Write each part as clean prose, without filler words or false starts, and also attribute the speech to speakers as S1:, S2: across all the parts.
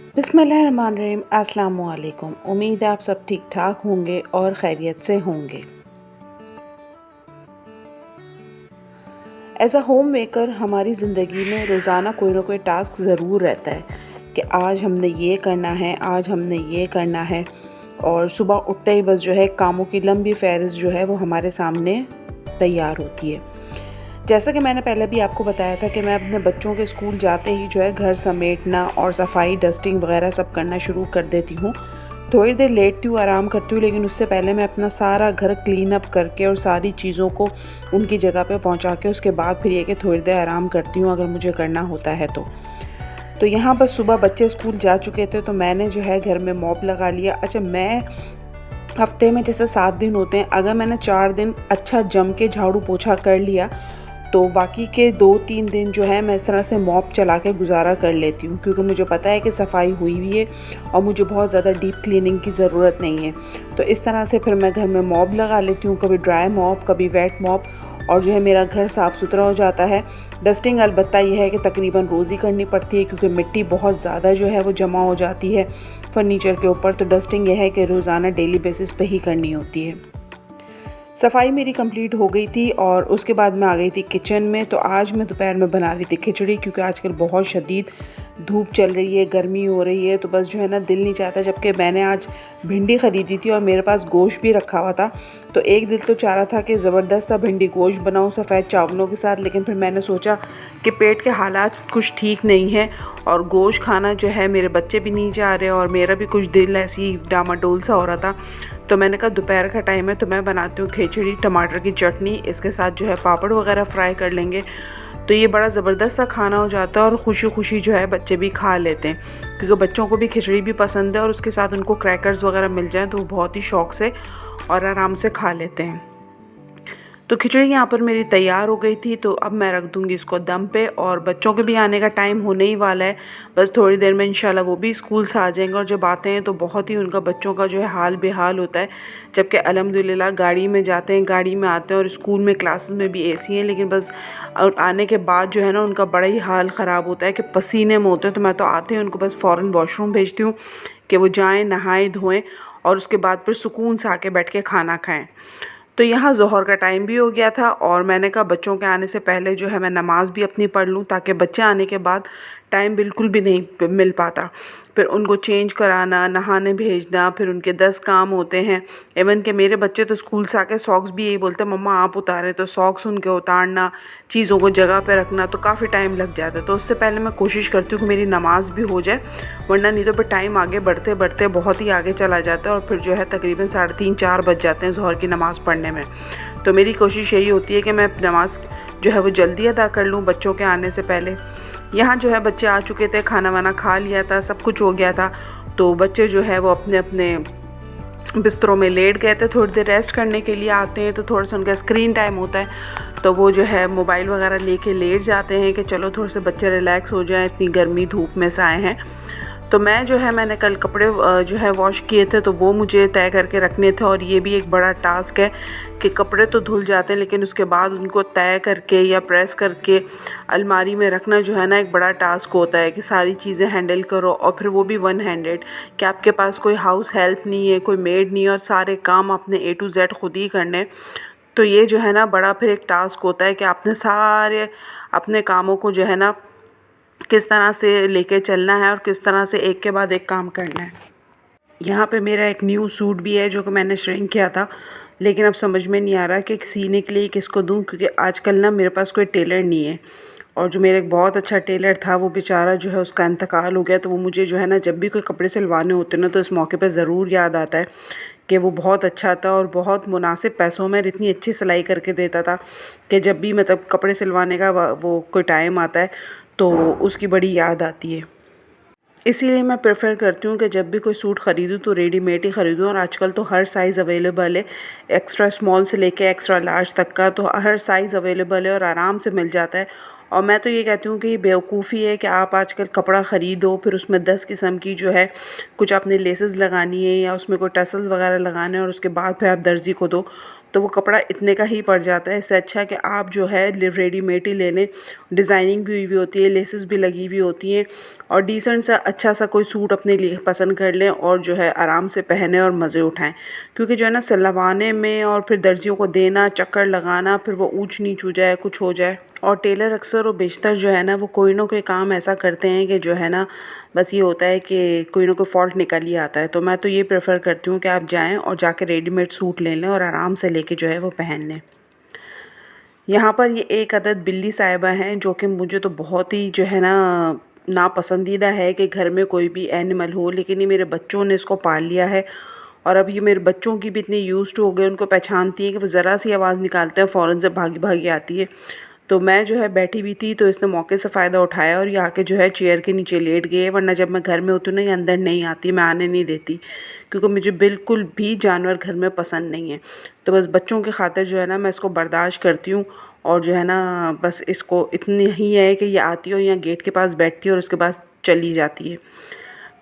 S1: बिस्मिल्लाहिर्रहमानिर्रहीम। अस्सलाम वालेकुम। उम्मीद है आप सब ठीक ठाक होंगे और खैरियत से होंगे। एज़ अ होम मेकर हमारी ज़िंदगी में रोज़ाना कोई ना कोई टास्क ज़रूर रहता है कि आज हमने ये करना है, आज हमने ये करना है। और सुबह उठते ही बस जो है कामों की लंबी फ़हरिस्त जो है वो हमारे सामने तैयार होती है। जैसा कि मैंने पहले भी आपको बताया था कि मैं अपने बच्चों के स्कूल जाते ही जो है घर समेटना और सफाई डस्टिंग वगैरह सब करना शुरू कर देती हूँ। थोड़ी देर लेटती हूँ, आराम करती हूँ, लेकिन उससे पहले मैं अपना सारा घर क्लीन अप करके और सारी चीज़ों को उनकी जगह पे पहुँचा के उसके बाद फिर ये कि थोड़ी देर आराम करती हूँ अगर मुझे करना होता है तो यहाँ बस सुबह बच्चे स्कूल जा चुके थे तो मैंने जो है घर में मॉप लगा लिया। अच्छा, मैं हफ्ते में जैसे 7 दिन होते हैं, अगर मैंने 4 दिन अच्छा जम के झाड़ू पोछा कर लिया तो बाकी के 2-3 दिन जो है मैं इस तरह से मॉप चला के गुजारा कर लेती हूँ, क्योंकि मुझे पता है कि सफाई हुई हुई है और मुझे बहुत ज़्यादा डीप क्लीनिंग की ज़रूरत नहीं है। तो इस तरह से फिर मैं घर में मॉप लगा लेती हूँ, कभी ड्राई मॉप कभी वेट मॉप, और जो है मेरा घर साफ़ सुथरा हो जाता है। डस्टिंग अलबत्ता यह है कि तकरीबन रोज़ ही करनी पड़ती है, क्योंकि मिट्टी बहुत ज़्यादा जो है वो जमा हो जाती है फर्नीचर के ऊपर। तो डस्टिंग यह है कि रोज़ाना डेली बेसिस पे ही करनी होती है। सफाई मेरी कंप्लीट हो गई थी और उसके बाद मैं आ गई थी किचन में। तो आज मैं दोपहर में बना रही थी खिचड़ी, क्योंकि आजकल बहुत शदीद धूप चल रही है, गर्मी हो रही है, तो बस जो है ना दिल नहीं चाहता। जबकि मैंने आज भिंडी ख़रीदी थी और मेरे पास गोश्त भी रखा हुआ था, तो एक दिल तो चाह रहा था कि ज़बरदस्त सा भिंडी गोश्त बनाऊँ सफ़ेद चावलों के साथ, लेकिन फिर मैंने सोचा कि पेट के हालात कुछ ठीक नहीं है और गोश्त खाना जो है, मेरे बच्चे भी नहीं चाह रहे और मेरा भी कुछ दिल ऐसी डामाडोल सा हो रहा था। तो मैंने कहा दोपहर का टाइम है तो मैं बनाती हूँ खिचड़ी, टमाटर की चटनी, इसके साथ जो है पापड़ वगैरह फ्राई कर लेंगे। तो ये बड़ा ज़बरदस्त सा खाना हो जाता है और खुशी खुशी जो है बच्चे भी खा लेते हैं, क्योंकि बच्चों को भी खिचड़ी भी पसंद है और उसके साथ उनको क्रैकर्स वगैरह मिल जाएँ तो वो बहुत ही शौक़ से और आराम से खा लेते हैं। तो खिचड़ी यहाँ पर मेरी तैयार हो गई थी, तो अब मैं रख दूँगी इसको दम पे। और बच्चों के भी आने का टाइम होने ही वाला है, बस थोड़ी देर में इंशाल्लाह वो भी स्कूल से आ जाएंगे। और जब आते हैं तो बहुत ही उनका बच्चों का जो है हाल बेहाल होता है, जबकि अल्हम्दुलिल्लाह गाड़ी में जाते हैं, गाड़ी में आते हैं और स्कूल में क्लासेस में भी एसी हैं, लेकिन बस आने के बाद जो है ना उनका बड़ा ही हाल ख़राब होता है कि पसीने में होते हैं। तो मैं तो आते हैं उनको बस फ़ौरन वॉशरूम भेजती हूँ कि वो जाएँ, नहाएँ धोएँ और उसके बाद फिर सुकून से आके बैठ के खाना खाएँ। तो यहाँ ज़ोहर का टाइम भी हो गया था और मैंने कहा बच्चों के आने से पहले जो है मैं नमाज़ भी अपनी पढ़ लूँ, ताकि बच्चे आने के बाद टाइम बिल्कुल भी नहीं मिल पाता। फिर उनको चेंज कराना, नहाने भेजना, फिर उनके 10 काम होते हैं। इवन कि मेरे बच्चे तो स्कूल से आके सॉक्स भी यही बोलते हैं, मम्मा आप उतारें, तो सॉक्स उनके उतारना, चीज़ों को जगह पे रखना, तो काफ़ी टाइम लग जाता है। तो उससे पहले मैं कोशिश करती हूँ कि मेरी नमाज़ भी हो जाए, वरना नहीं तो फिर टाइम आगे बढ़ते बढ़ते बहुत ही आगे चला जाता है और फिर जो है तकरीबन 3:30-4 बज जाते हैं ज़ोहर की नमाज़ पढ़ने में। तो मेरी कोशिश यही होती है कि मैं नमाज़ जो है वो जल्दी अदा कर लूँ बच्चों के आने से पहले। यहाँ जो है बच्चे आ चुके थे, खाना वाना खा लिया था, सब कुछ हो गया था, तो बच्चे जो है वो अपने अपने बिस्तरों में लेट गए थे थोड़ी देर रेस्ट करने के लिए। आते हैं तो थोड़ा सा उनका स्क्रीन टाइम होता है, तो वो जो है मोबाइल वगैरह लेके लेट जाते हैं कि चलो थोड़े से बच्चे रिलैक्स हो जाएं, इतनी गर्मी धूप में से आए हैं। तो मैं जो है मैंने कल कपड़े जो है वॉश किए थे, तो वो मुझे तय करके रखने थे और ये भी एक बड़ा टास्क है कि कपड़े तो धुल जाते हैं लेकिन उसके बाद उनको तय करके या प्रेस करके अलमारी में रखना जो है ना एक बड़ा टास्क होता है कि सारी चीज़ें हैंडल करो और फिर वो भी वन हैंडेड, कि आपके पास कोई हाउस हेल्प नहीं है, कोई मेड नहीं है और सारे काम आपने A to Z खुद ही करने। तो ये जो है ना बड़ा फिर एक टास्क होता है कि आपने सारे अपने कामों को जो है ना किस तरह से लेके चलना है और किस तरह से एक के बाद एक काम करना है। यहाँ पे मेरा एक न्यू सूट भी है जो कि मैंने श्रिंक किया था, लेकिन अब समझ में नहीं आ रहा कि सीने के लिए किसको दूँ, क्योंकि आजकल ना मेरे पास कोई टेलर नहीं है। और जो मेरा एक बहुत अच्छा टेलर था वो बेचारा जो है उसका इंतकाल हो गया, तो वो मुझे जो है ना जब भी कोई कपड़े सिलवाने होते ना तो इस मौके पर ज़रूर याद आता है कि वो बहुत अच्छा था और बहुत मुनासिब पैसों में इतनी अच्छी सिलाई करके देता था कि जब भी मतलब कपड़े सिलवाने का वो कोई टाइम आता है तो उसकी बड़ी याद आती है। इसीलिए मैं प्रेफ़र करती हूँ कि जब भी कोई सूट ख़रीदूँ तो रेडीमेड ही ख़रीदूँ। और आजकल तो हर साइज़ अवेलेबल है, एक्स्ट्रा स्मॉल से लेके एक्स्ट्रा लार्ज तक का, तो हर साइज़ अवेलेबल है और आराम से मिल जाता है। और मैं तो ये कहती हूँ कि ये बेवकूफ़ी है कि आप आजकल कपड़ा ख़रीदो, फिर उसमें 10 किस्म की जो है कुछ आपने लेसेस लगानी है या उसमें कोई टसल्स वगैरह लगाने हैं और उसके बाद फिर आप दर्जी को दो, तो वो कपड़ा इतने का ही पड़ जाता है। इससे अच्छा कि आप जो है रेडीमेड ही ले लें। डिज़ाइनिंग भी हुई हुई होती है, लेसेस भी लगी हुई होती हैं, और डिसेंट सा अच्छा सा कोई सूट अपने लिए पसंद कर लें और जो है आराम से पहने और मज़े उठाएं। क्योंकि जो है ना, सिलवाने में और फिर दर्जियों को देना, चक्कर लगाना, फिर वो ऊंच नीच हो जाए, कुछ हो जाए। और टेलर अक्सर और बेशतर जो है ना, वो कोई ना कोई काम ऐसा करते हैं कि जो है ना, बस ये होता है कि कोई ना कोई फ़ॉल्ट निकल ही आता है। तो मैं तो ये प्रेफ़र करती हूँ कि आप जाएँ और जाके रेडीमेड सूट ले लें और आराम से लेके जो है वो पहन लें। यहाँ पर ये एक अदद बिल्ली साहिबा हैं जो कि मुझे तो बहुत ही जो है ना नापसंदीदा है कि घर में कोई भी एनिमल हो, लेकिन ये मेरे बच्चों ने इसको पाल लिया है। और अब ये मेरे बच्चों की भी इतनी यूज़ टू हो गए, उनको पहचानती है कि वो ज़रा सी आवाज़ निकालते हैं फ़ौरन से भागी भागी आती है। तो मैं जो है बैठी हुई थी, तो इसने मौके से फ़ायदा उठाया और ये आके जो है चेयर के नीचे लेट गई, वरना जब मैं घर में होती हूँ ना, ये अंदर नहीं आती, मैं आने नहीं देती, क्योंकि मुझे बिल्कुल भी जानवर घर में पसंद नहीं है। तो बस बच्चों की खातिर जो है ना, मैं इसको बर्दाश्त करती हूँ। और जो है ना, बस इसको इतनी ही है कि ये आती है और यहाँ गेट के पास बैठती है और उसके बाद चली जाती है।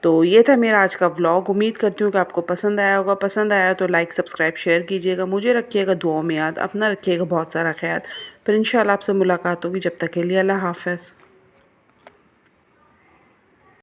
S1: तो ये था मेरा आज का व्लॉग। उम्मीद करती हूँ कि आपको पसंद आया होगा। पसंद आया तो लाइक सब्सक्राइब शेयर कीजिएगा। मुझे रखिएगा दुआओं में याद, अपना रखिएगा बहुत सारा ख्याल। फिर इंशाल्लाह आपसे मुलाकात होगी। जब तक के लिए अल्लाह हाफ़िज़।